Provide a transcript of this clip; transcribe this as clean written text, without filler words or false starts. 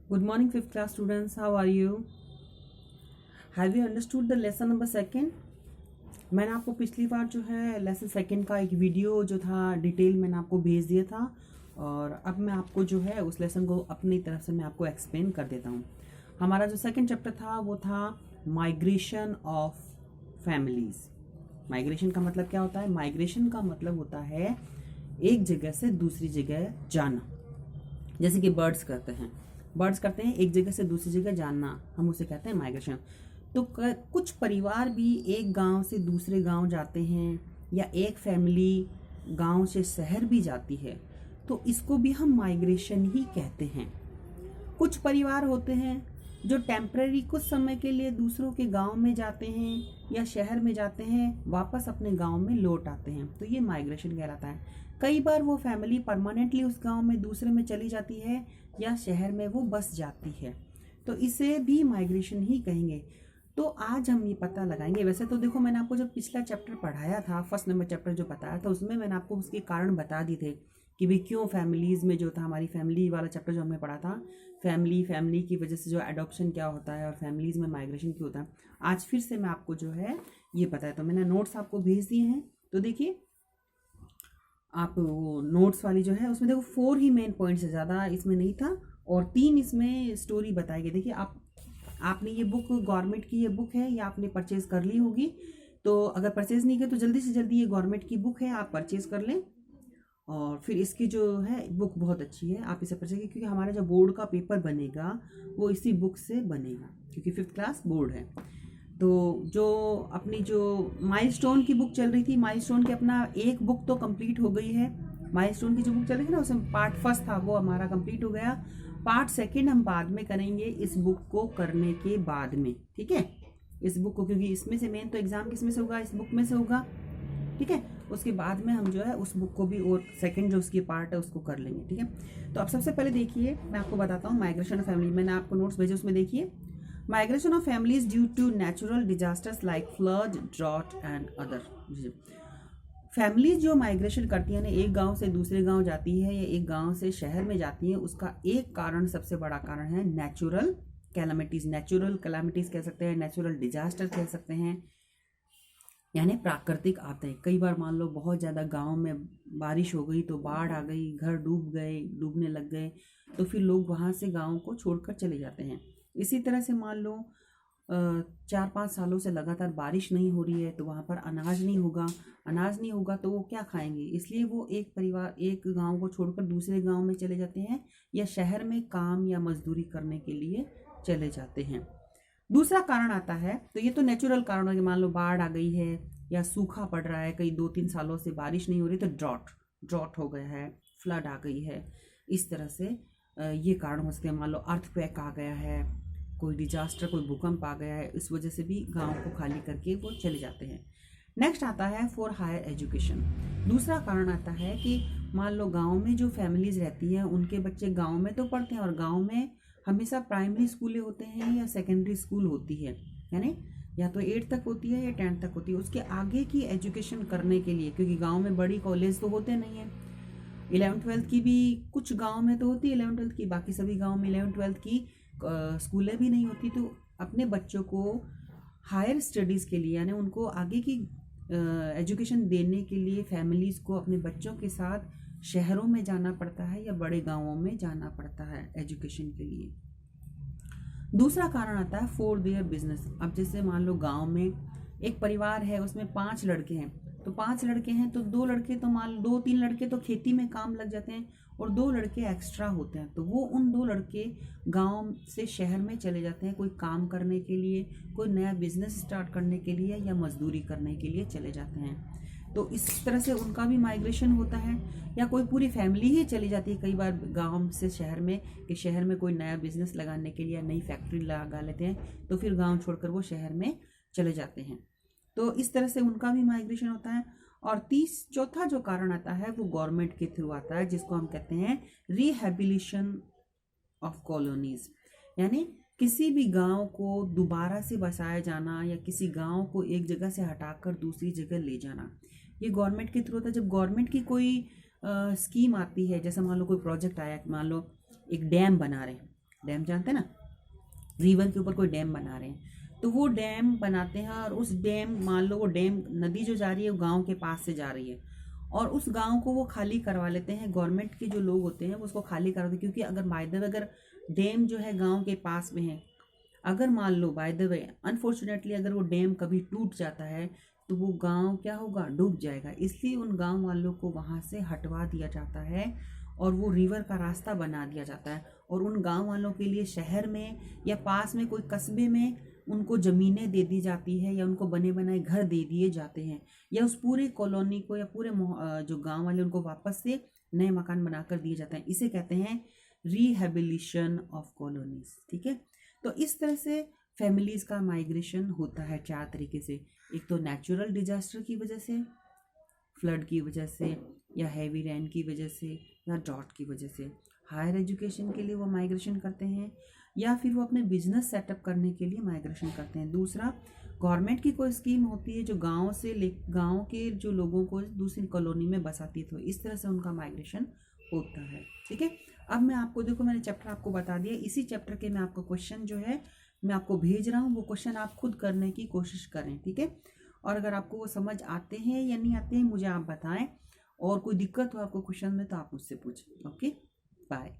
Good morning, fifth class students. How are you? Have you understood the lesson number second? मैंने आपको पिछली बार जो है लेसन सेकंड का एक वीडियो जो था डिटेल मैंने आपको भेज दिया था और अब मैं आपको जो है उस लेसन को अपनी तरफ से मैं आपको एक्सप्लेन कर देता हूँ। हमारा जो सेकंड चैप्टर था वो था माइग्रेशन ऑफ फैमिलीज़। माइग्रेशन का मतलब क्या होता है? माइग्रेशन का मतलब होता है एक जगह से दूसरी जगह जाना। जैसे कि बर्ड्स करते हैं एक जगह से दूसरी जगह जानना, हम उसे कहते हैं माइग्रेशन। तो कुछ परिवार भी एक गांव से दूसरे गांव जाते हैं या एक फैमिली गांव से शहर भी जाती है, तो इसको भी हम माइग्रेशन ही कहते हैं। कुछ परिवार होते हैं जो टेम्पररी कुछ समय के लिए दूसरों के गांव में जाते हैं या शहर में जाते हैं, वापस अपने गांव में लौट आते हैं, तो ये माइग्रेशन कहलाता है। कई बार वो फैमिली परमानेंटली उस गांव में दूसरे में चली जाती है या शहर में वो बस जाती है, तो इसे भी माइग्रेशन ही कहेंगे। तो आज हम ये पता लगाएंगे। वैसे तो देखो, मैंने आपको जब पिछला चैप्टर पढ़ाया था, फर्स्ट नंबर चैप्टर जो बताया था, उसमें मैंने आपको उसके कारण बता दिए थे कि भाई क्यों फैमिलीज़ में जो था, हमारी फैमिली वाला चैप्टर जो हमने पढ़ा था, फैमिली की वजह से जो एडॉप्शन क्या होता है और फैमिलीज़ में माइग्रेशन क्यों होता है, आज फिर से मैं आपको जो है ये बताया। तो मैंने नोट्स आपको भेज दिए हैं, तो देखिए आप वो नोट्स वाली जो है उसमें देखो 4 ही मेन पॉइंट्स है, ज़्यादा इसमें नहीं था, और 3 इसमें स्टोरी बताई गई। देखिए आपने ये बुक, गवर्नमेंट की ये बुक है, या आपने परचेज कर ली होगी, तो अगर परचेज नहीं किया तो जल्दी से जल्दी, ये गवर्नमेंट की बुक है, आप परचेज कर लें। और फिर इसकी जो है बुक बहुत अच्छी है, आप इसे परचेज क्योंकि हमारा जो बोर्ड का पेपर बनेगा वो इसी बुक से बनेगा, क्योंकि 5th क्लास बोर्ड है। तो जो अपनी जो माइलस्टोन की बुक चल रही थी, माइलस्टोन की अपना एक बुक तो कंप्लीट हो गई है। माइलस्टोन की जो बुक चल रही थी ना, उसमें पार्ट फर्स्ट था वो हमारा कंप्लीट हो गया। पार्ट सेकंड हम बाद में करेंगे इस बुक को करने के बाद में, ठीक है। इस बुक को, क्योंकि इसमें से मेन तो एग्जाम किस में से होगा, इस बुक में से होगा, ठीक है। उसके बाद में हम जो है उस बुक को भी, और सेकंड जो उसकी पार्ट है उसको कर लेंगे, ठीक है। तो अब सबसे पहले देखिए, मैं आपको बताता हूँ माइग्रेशन ऑफ फैमिली। मैंने आपको नोट्स भेजे, उसमें देखिए, migration of families due to natural disasters like flood, drought and other. Families जो माइग्रेशन करती है ना, एक गांव से दूसरे गांव जाती है या एक गांव से शहर में जाती है, उसका एक कारण, सबसे बड़ा कारण है नेचुरल कैलामिटीज। नेचुरल कैलामिटीज कह सकते हैं, नेचुरल डिजास्टर कह सकते हैं, यानी प्राकृतिक आपदाएं। कई बार मान लो बहुत ज़्यादा गांव में बारिश हो गई तो बाढ़ आ गई, घर डूब गए, डूबने लग गए, तो फिर लोग वहाँ से गांव को छोड़कर चले जाते हैं। इसी तरह से मान लो 4-5 सालों से लगातार बारिश नहीं हो रही है, तो वहाँ पर अनाज नहीं होगा तो वो क्या खाएंगे, इसलिए वो एक परिवार एक गांव को छोड़कर दूसरे गांव में चले जाते हैं या शहर में काम या मजदूरी करने के लिए चले जाते हैं। दूसरा कारण आता है, तो ये तो नेचुरल कारण है कि मान लो बाढ़ आ गई है या सूखा पड़ रहा है, कई 2-3 सालों से बारिश नहीं हो रही, तो ड्रॉट हो गया है, फ्लड आ गई है, इस तरह से ये कारण हो सकते हैं। मान लो अर्थक्वेक आ गया है, कोई डिजास्टर, कोई भूकंप आ गया है, इस वजह से भी गांव को खाली करके वो चले जाते हैं। नेक्स्ट आता है फॉर हायर एजुकेशन। दूसरा कारण आता है कि मान लो गांव में जो फैमिलीज रहती हैं उनके बच्चे गांव में तो पढ़ते हैं, और गांव में हमेशा प्राइमरी स्कूलें होते हैं या सेकेंडरी स्कूल होती है, यानी या तो 8 तक होती है या 10 तक होती है। उसके आगे की एजुकेशन करने के लिए, क्योंकि गांव में बड़ी कॉलेज तो होते नहीं हैं, 11th-12th की भी कुछ गांव में तो होती है 11th-12th की, बाकी सभी गांव में 11th-12th की स्कूलें भी नहीं होती। तो अपने बच्चों को हायर स्टडीज़ के लिए, यानी उनको आगे की एजुकेशन देने के लिए फैमिलीज़ को अपने बच्चों के साथ शहरों में जाना पड़ता है या बड़े गांवों में जाना पड़ता है एजुकेशन के लिए। दूसरा कारण आता है फॉर देयर बिजनेस। अब जैसे मान लो गांव में एक परिवार है, उसमें 5 लड़के हैं, तो 5 लड़के हैं तो 2 लड़के तो मान लो 2-3 लड़के तो खेती में काम लग जाते हैं और 2 लड़के एक्स्ट्रा होते हैं, तो वो उन 2 लड़के गांव से शहर में चले जाते हैं कोई काम करने के लिए, कोई नया बिजनेस स्टार्ट करने के लिए या मजदूरी करने के लिए चले जाते हैं। तो इस तरह से उनका भी माइग्रेशन होता है, या कोई पूरी फैमिली ही चली जाती है कई बार गांव से शहर में, कि शहर में कोई नया बिजनेस लगाने के लिए नई फैक्ट्री लगा लेते हैं, तो फिर गांव छोड़कर वो शहर में चले जाते हैं। तो इस तरह से उनका भी माइग्रेशन होता है। और चौथा जो कारण आता है वो गवर्नमेंट के थ्रू आता है, जिसको हम कहते हैं रिहेबिलिटेशन ऑफ कॉलोनीज, यानी किसी भी गांव को दोबारा से बसाया जाना या किसी गांव को एक जगह से हटाकर दूसरी जगह ले जाना, ये गवर्नमेंट के थ्रू होता है। जब गवर्नमेंट की कोई स्कीम आती है, जैसे मान लो कोई प्रोजेक्ट आया, मान लो एक डैम बना रहे हैं, डैम जानते हैं ना, रिवर के ऊपर कोई डैम बना रहे हैं, तो वो डैम बनाते हैं और उस डैम, मान लो वो डैम, नदी जो जा रही है वो गांव के पास से जा रही है और उस गांव को वो खाली करवा लेते हैं, गवर्नमेंट के जो लोग होते हैं वो उसको खाली करवा देते हैं, क्योंकि अगर बाय द वे अगर डैम जो है गांव के पास में है, अगर मान लो बाय द वे अनफॉर्चुनेटली अगर वो डैम कभी टूट जाता है तो वो गांव क्या होगा, डूब जाएगा। इसलिए उन गांव वालों को वहां से हटवा दिया जाता है और वो रिवर का रास्ता बना दिया जाता है और उन गांव वालों के लिए शहर में या पास में कोई कस्बे में उनको ज़मीनें दे दी जाती है या उनको बने बनाए घर दे दिए जाते हैं, या उस पूरे कॉलोनी को या पूरे जो गांव वाले उनको वापस से नए मकान बनाकर दिए जाते हैं। इसे कहते हैं रिहेबिलिटेशन ऑफ कॉलोनीज। ठीक है, तो इस तरह से फैमिलीज का माइग्रेशन होता है 4 तरीके से। एक तो नेचुरल डिजास्टर की वजह से, फ्लड की वजह से, या हैवी रेन की वजह से, या ड्रॉट की वजह से। हायर एजुकेशन के लिए वो माइग्रेशन करते हैं, या फिर वो अपने बिजनेस सेटअप करने के लिए माइग्रेशन करते हैं। दूसरा, गवर्नमेंट की कोई स्कीम होती है जो गांव के जो लोगों को दूसरी कॉलोनी में बसाती है, तो इस तरह से उनका माइग्रेशन होता है। ठीक है, अब मैं आपको देखो, मैंने चैप्टर आपको बता दिया, इसी चैप्टर के मैं आपको क्वेश्चन जो है मैं आपको भेज रहा हूँ, वो क्वेश्चन आप खुद करने की कोशिश करें। ठीक है, और अगर आपको वो समझ आते हैं या नहीं आते हैं मुझे आप बताएं, और कोई दिक्कत हो आपको क्वेश्चन में तो आप मुझसे पूछें। Okay, bye.